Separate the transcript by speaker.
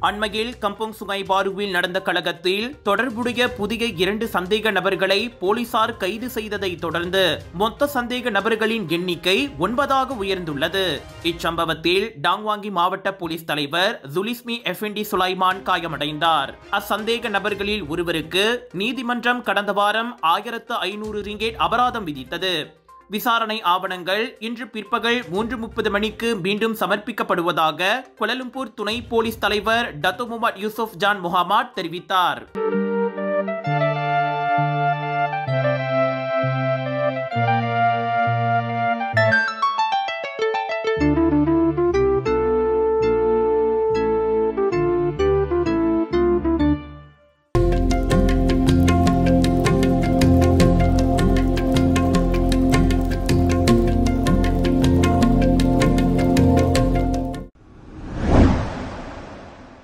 Speaker 1: அண்மையில் kampung Sungai பாருவில் நடந்த கலகத்தில் தொடர்புடைய புதிய 2 சந்தேக நபர்களை போலீசார் கைது செய்ததை தொடர்ந்து மொத்த சந்தேக நபர்களின் எண்ணிக்கை 9ஆக உயர்ந்துள்ளது. இச்சம்பவத்தில் டாங்வாங்கி மாவட்ட போலீஸ் தலைவர் ஜுலிஸ்மி எஃபெண்டி சுலைமான் காயமடைந்தார். அச்சந்தேக நபர்களில் ஒருவருக்கு நீதிமன்றம் கடந்த வாரம் 1500 ரிங்கேட் அபராதம் விதித்தது. விசாரணை ஆவணங்கள் இன்று பிற்பகல் 3:30 மணிக்கு மீண்டும் சமர்ப்பிக்கப்படுவதாக கோலாலம்பூர் துணை போலீஸ் தலைவர் டத்தோ முகமது யூசுப் ஜான் முஹம்மட் தெரிவித்தார்.